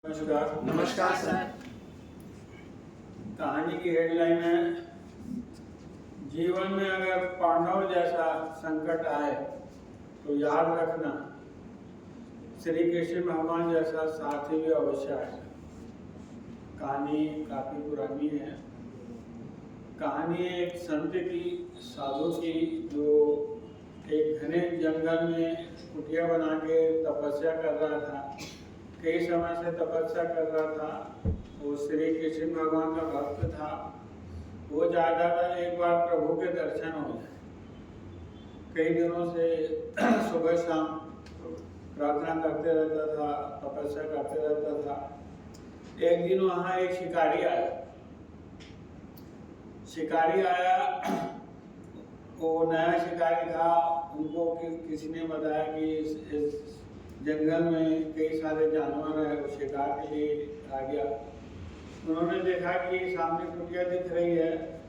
नमस्कार। नमस्कार सर। कहानी की हेडलाइन है, जीवन में अगर पांडव जैसा संकट आए तो याद रखना श्री कृष्ण भगवान जैसा साथी भी अवश्य आए। कहानी काफ़ी पुरानी है। कहानी एक संत की, साधु की, जो एक घने जंगल में कुटिया बना के तपस्या कर रहा था। कई समय से तपस्या कर रहा था। वो श्री कृष्ण भगवान का भक्त था। वो चाहता था एक बार प्रभु के दर्शन हो जाए। कई दिनों से सुबह शाम प्रार्थना करते रहता था, तपस्या करते रहता था। एक दिन वहाँ एक शिकारी आया। वो नया शिकारी था। उनको किसी ने बताया कि इस जंगल में कई सारे जानवर हैं, वो शिकार के लिए आ गया। उन्होंने देखा कि सामने कुटिया दिख रही है।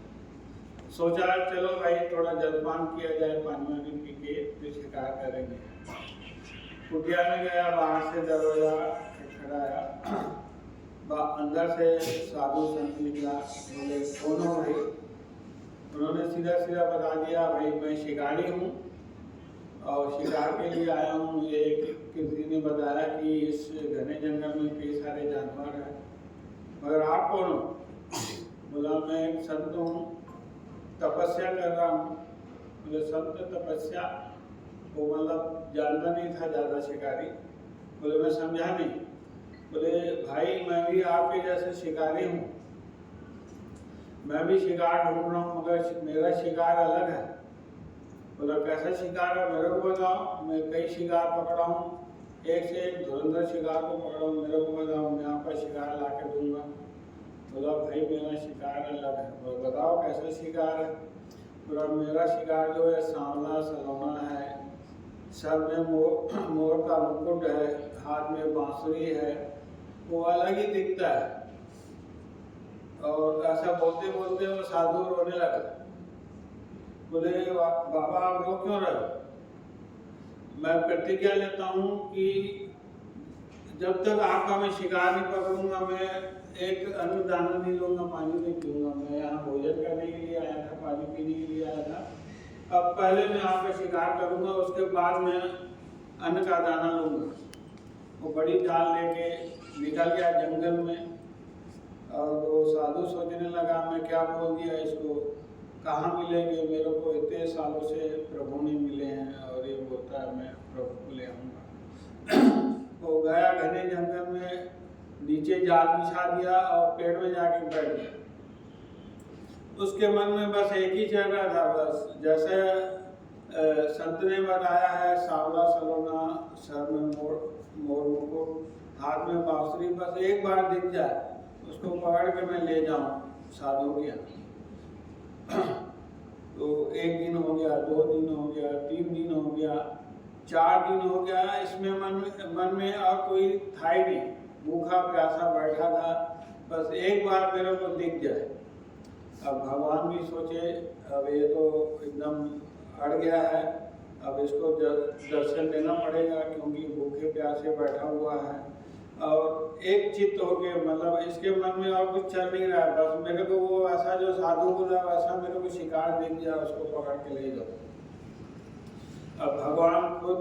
सोचा चलो भाई थोड़ा जलपान किया जाए, पानी वानी पी के फिर शिकार करेंगे। कुटिया में गया, बाहर से दरवाजा खटखटाया। अंदर से साधु संत निकला। बोले कौन हो भाई? उन्होंने सीधा सीधा बता दिया, भाई मैं शिकारी हूँ और शिकार के लिए आया हूँ। ये किसी ने बताया कि इस घने जंगल में कई सारे जानवर हैं, मगर आप कौन हो? बोला मैं एक संत हूँ, तपस्या कर रहा हूँ। बोले संत तपस्या? वो मतलब जानता नहीं था ज़्यादा शिकारी। बोले मैं समझा नहीं। बोले भाई मैं भी आपके जैसे शिकारी हूँ, मैं भी शिकार ढूंढ रहा हूँ, मगर मेरा शिकार अलग है। बोला कैसा शिकार है, मेरे को बताओ। मैं कई शिकार पकड़ा हूँ, एक से एक धुरंधर शिकार को पकड़ा हूँ, मेरे को बताओ, मैं आपका शिकार ला के दूंगा। बोला भाई मेरा शिकार अलग है। बोला बताओ कैसा शिकार है? बोला मेरा शिकार जो है सांवला सलोना है, सर में मोर का मुकुट है, हाथ में बांसुरी है, वो अलग ही दिखता है। और ऐसा बोलते बोलते वो साधु रोने लगा। बोले बाबा आप रो क्यों रहे? मैं प्रतिज्ञा लेता हूँ कि जब तक आपका मैं शिकार नहीं पकड़ूंगा, मैं एक अन्न दाना नहीं लूंगा, पानी नहीं पीऊंगा। मैं यहाँ भोजन करने के लिए आया था, पानी पीने के लिए आया था। अब पहले मैं आपका शिकार करूंगा, उसके बाद मैं अन्न का दाना लूंगा। वो बड़ी जाल लेके निकल गया जंगल में। और वो साधु सोचने लगा मैं क्या बोल दिया इसको, कहाँ मिलेंगे? मेरे को इतने सालों से प्रभु नहीं मिले हैं और ये बोलता है मैं प्रभु को ले आऊँगा। वो गया घने जंगल में, नीचे जाल बिछा दिया और पेड़ में जाके बैठ गया। उसके मन में बस एक ही चल रहा था, बस जैसे संत ने बताया है, सांवला सलोना, सर में मोर मुकुट, हाथ में बांसुरी, बस एक बार दिख जाए, उसको पकड़ के मैं ले जाऊँ साधु के यहाँ। तो एक दिन हो गया, 2 दिन हो गया, 3 दिन हो गया, 4 दिन हो गया। इसमें मन में और कोई था ही नहीं, भूखा प्यासा बैठा था, बस एक बार मेरे को दिख जाए। अब भगवान भी सोचे अब ये तो एकदम अड़ गया है, अब इसको दर्शन देना पड़ेगा क्योंकि भूखे प्यासे बैठा हुआ है। और एक चित्त हो गए, मतलब इसके मन में और कुछ चल नहीं रहा है, बस मेरे को वो ऐसा जो साधु बोला वैसा मेरे को शिकार दिख गया, उसको पकड़ के ले जाओ। अब भगवान खुद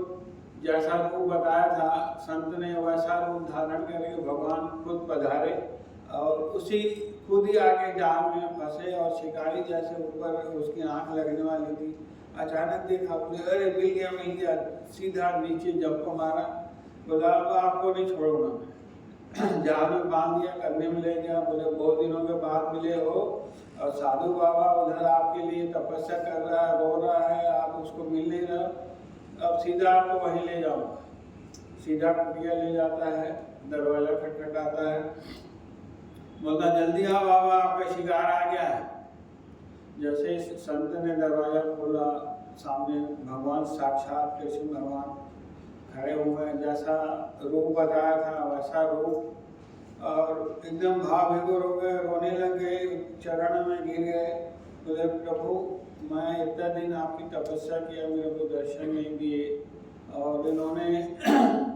जैसा रूप बताया था संत ने, वैसा रूप धारण करके भगवान खुद पधारे और उसी खुद ही आके जाल में फंसे और शिकारी जैसे ऊपर उसकी आंख लगने वाली थी, अचानक देखा, बोले अरे मिल गया, सीधा नीचे जंप मारा। बोला अब आपको नहीं छोड़ूंगा मैं। जाल में बांध दिया, करने में ले गया। बोले बहुत दिनों के बाद मिले हो और साधु बाबा उधर आपके लिए तपस्या कर रहा है, रो रहा है, आप उसको मिल नहीं रहे, अब सीधा आपको वहीं ले जाऊंगा। सीधा कुटिया ले जाता है, दरवाजा खटखटाता है, बोलता जल्दी आओ बाबा आपका शिकार आ गया है। जैसे संत ने दरवाजा खोला, सामने भगवान साक्षात कृष्ण भगवान खड़े हुए हैं, जैसा रूप बताया था वैसा रूप, और एकदम भाव विभोर हो गए, रोने लग गए, चरण में गिर गए। बोले प्रभु मैं इतना दिन आपकी तपस्या किया, मेरे को दर्शन नहीं दिए और इन्होंने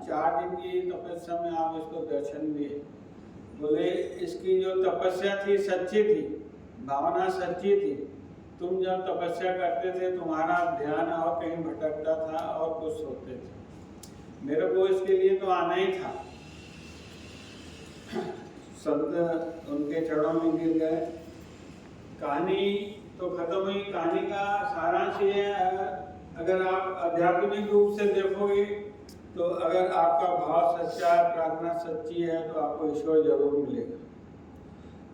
4 दिन की तपस्या में आप इसको दर्शन दिए। बोले इसकी जो तपस्या थी सच्ची थी, भावना सच्ची थी। तुम जब तपस्या करते थे तुम्हारा ध्यान और कहीं भटकता था और कुछ सोते थे, मेरे को इसके लिए तो आना ही था। संत उनके चरणों में गिर गए। कहानी तो खत्म हुई। कहानी का सारांश ये है, अगर आप आध्यात्मिक रूप से देखोगे तो अगर आपका भाव सच्चा है, प्रार्थना सच्ची है, तो आपको ईश्वर जरूर मिलेगा।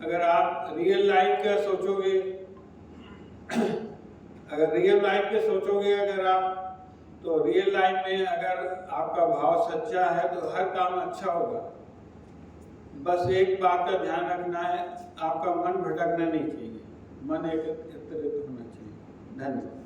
अगर आप रियल लाइफ का सोचोगे, अगर आप तो रियल लाइफ में अगर आपका भाव सच्चा है तो हर काम अच्छा होगा। बस एक बात का ध्यान रखना है, आपका मन भटकना नहीं चाहिए, मन एकत्रित होना चाहिए। धन्यवाद।